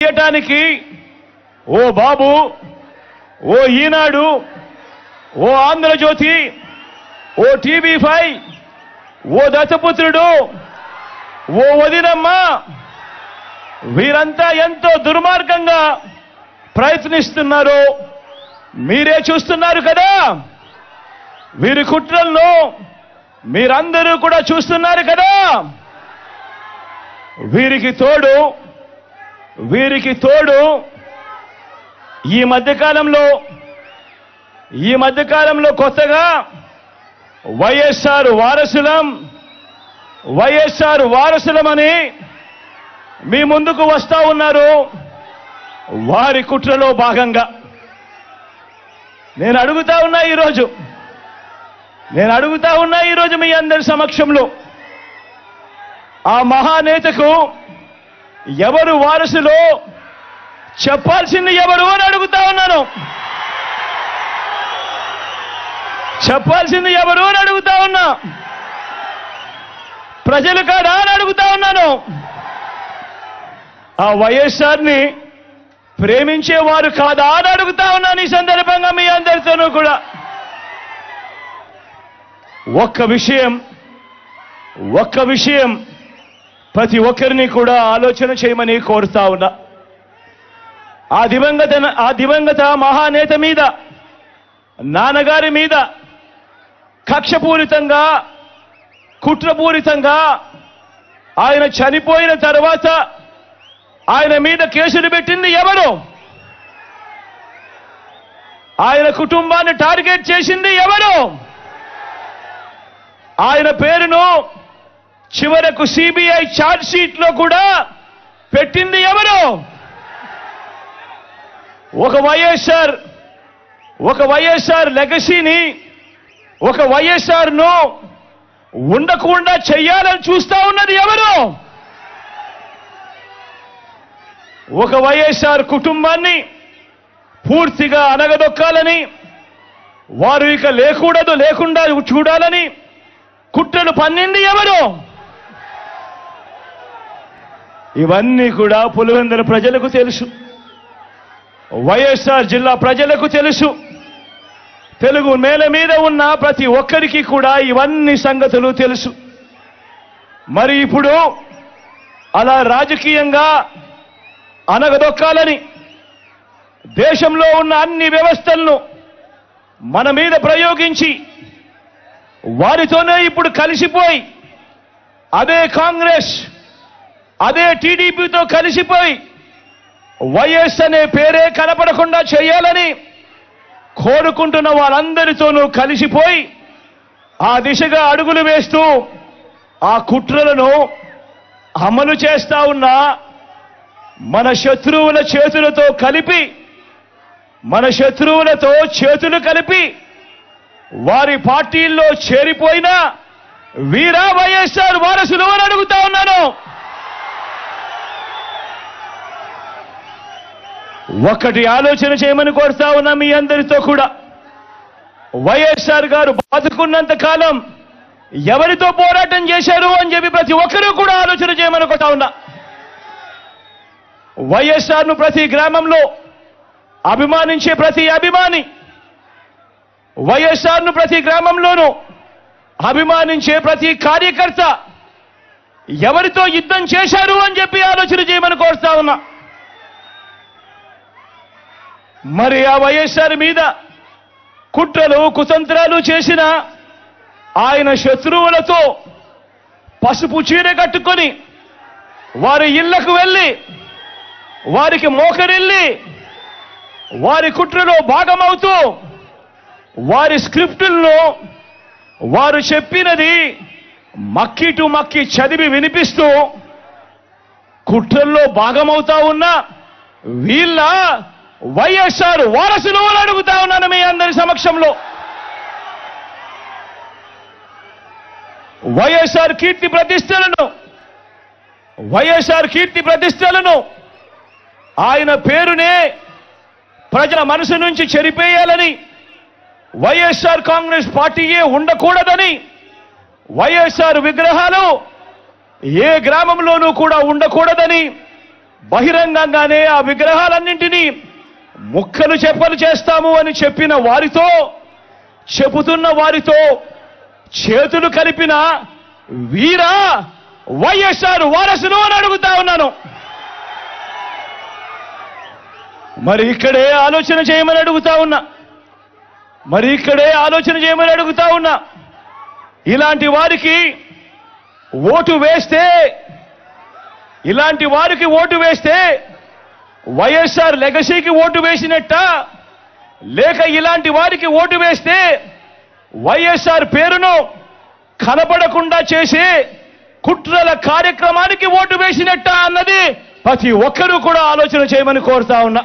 చేయటానికి ఓ బాబు, ఓ ఈనాడు, ఓ ఆంధ్రజ్యోతి, ఓ టీవీ5, ఓ దత్తపుత్రుడు, ఓ వదినమ్మ, వీరంతా ఎంతో దుర్మార్గంగా ప్రయత్నిస్తున్నారు. మీరే చూస్తున్నారు కదా. వీరి కుట్రలను మీరందరూ కూడా చూస్తున్నారు కదా. వీరికి తోడు ఈ మధ్యకాలంలో కొత్తగా వైఎస్ఆర్ వారసులమని మీ ముందుకు వస్తా ఉన్నారు. వారి కుట్రలో భాగంగా నేను అడుగుతా ఉన్నా ఈరోజు మీ అందరి సమక్షంలో, ఆ మహానేతకు ఎవరు వారసులో చెప్పాల్సింది ఎవరు అని అడుగుతా ఉన్నాను. చెప్పాల్సింది ఎవరు అని అడుగుతా ఉన్నా. ప్రజలు కాదా అని అడుగుతా ఉన్నాను. ఆ వైఎస్ఆర్ని ప్రేమించేవారు కాదా అని అడుగుతా ఉన్నాను. ఈ సందర్భంగా మీ అందరితోనూ కూడా ఒక్క విషయం ప్రతి ఒక్కరిని కూడా ఆలోచన చేయమని కోరుతా ఉన్నా. ఆ దివంగత మహానేత మీద, నాన్నగారి మీద కక్షపూరితంగా, కుట్రపూరితంగా ఆయన చనిపోయిన తర్వాత ఆయన మీద కేసులు పెట్టింది ఎవరు? ఆయన కుటుంబాన్ని టార్గెట్ చేసింది ఎవరు? ఆయన పేరును చివరకు సిబిఐ ఛార్జ్ షీట్ లో కూడా పెట్టింది ఎవరు? ఒక వైఎస్ఆర్ లెగసీని, ఒక వైఎస్ఆర్ ను ఉండకుండా చెయ్యాలని చూస్తా ఉన్నది ఎవరు? ఒక వైఎస్ఆర్ కుటుంబాన్ని పూర్తిగా అనగదొక్కాలని, వారు ఇక లేకుండా చూడాలని కుట్రలు పన్నింది ఎవరు? ఇవన్నీ కూడా పులివెందుల ప్రజలకు తెలుసు, వైఎస్ఆర్ జిల్లా ప్రజలకు తెలుసు, తెలుగు నేల మీద ఉన్న ప్రతి ఒక్కరికి కూడా ఇవన్నీ సంగతులు తెలుసు. మరి ఇప్పుడు అలా రాజకీయంగా అనగదొక్కాలని దేశంలో ఉన్న అన్ని వ్యవస్థలను మన మీద ప్రయోగించి వారితోనే ఇప్పుడు కలిసిపోయి, అదే కాంగ్రెస్, అదే టీడీపీతో కలిసిపోయి వైఎస్ అనే పేరే కనపడకుండా చేయాలని కోరుకుంటున్న వాళ్ళందరితోనూ కలిసిపోయి ఆ దిశగా అడుగులు వేస్తూ ఆ కుట్రలను అమలు చేస్తా ఉన్న మన శత్రువుల చేతులతో చేతులు కలిపి వారి పార్టీల్లో చేరిపోయిన వీరా వైఎస్ఆర్ వారసులు అని అడుగుతా ఉన్నాను. ఒక్కటి ఆలోచన చేయమని కోరుతా ఉన్నా మీ అందరితో కూడా. వైఎస్ఆర్ గారు బతుకున్నంత కాలం ఎవరితో పోరాటం చేశారు అని చెప్పి ప్రతి ఒక్కరూ కూడా ఆలోచన చేయమని కోరుతా ఉన్నా. వైఎస్ఆర్ ను ప్రతి గ్రామంలో అభిమానించే ప్రతి అభిమాని, వైఎస్ఆర్ ను ప్రతి గ్రామంలోనూ అభిమానించే ప్రతి కార్యకర్త ఎవరితో యుద్ధం చేశారు అని చెప్పి ఆలోచన చేయమని కోరుతా ఉన్నా. మరి ఆ వైఎస్ఆర్ మీద కుట్రలు, కుతంత్రాలు చేసిన ఆయన శత్రువులతో పసుపు చీర కట్టుకొని వారి ఇళ్లకు వెళ్ళి వారికి మోకరిల్లి వారి కుట్రలో భాగమవుతూ వారి స్క్రిప్టులను వారు చెప్పినది మక్కి చదివి వినిపిస్తూ కుట్రల్లో భాగమవుతా ఉన్న వీళ్ళ వైఎస్ఆర్ వారసులు అని అడుగుతా ఉన్నాను మీ అందరి సమక్షంలో. వైఎస్ఆర్ కీర్తి ప్రతిష్టలను ఆయన పేరునే ప్రజల మనసు నుంచి చెరిపేయాలని, వైఎస్ఆర్ కాంగ్రెస్ పార్టీయే ఉండకూడదని, వైఎస్ఆర్ విగ్రహాలు ఏ గ్రామంలోనూ కూడా ఉండకూడదని బహిరంగంగానే ఆ విగ్రహాలన్నింటినీ ముక్కలు చెప్పలు చేస్తాము అని చెప్పిన వారితో, చెబుతున్న వారితో చేతులు కలిపిన వీరా వైఎస్ఆర్ వారసులు అని అడుగుతా ఉన్నాను. మరి ఇక్కడే ఆలోచన చేయమని అడుగుతా ఉన్నా. ఇలాంటి వారికి ఓటు వేస్తే వైఎస్ఆర్ లెగసీకి ఓటు వేసినట్ట, లేక ఇలాంటి వారికి ఓటు వేస్తే వైఎస్ఆర్ పేరును కనపడకుండా చేసే కుట్రల కార్యక్రమానికి ఓటు వేసినట్ట అన్నది ప్రతి ఒక్కరూ కూడా ఆలోచన చేయమని కోరుతా ఉన్నా.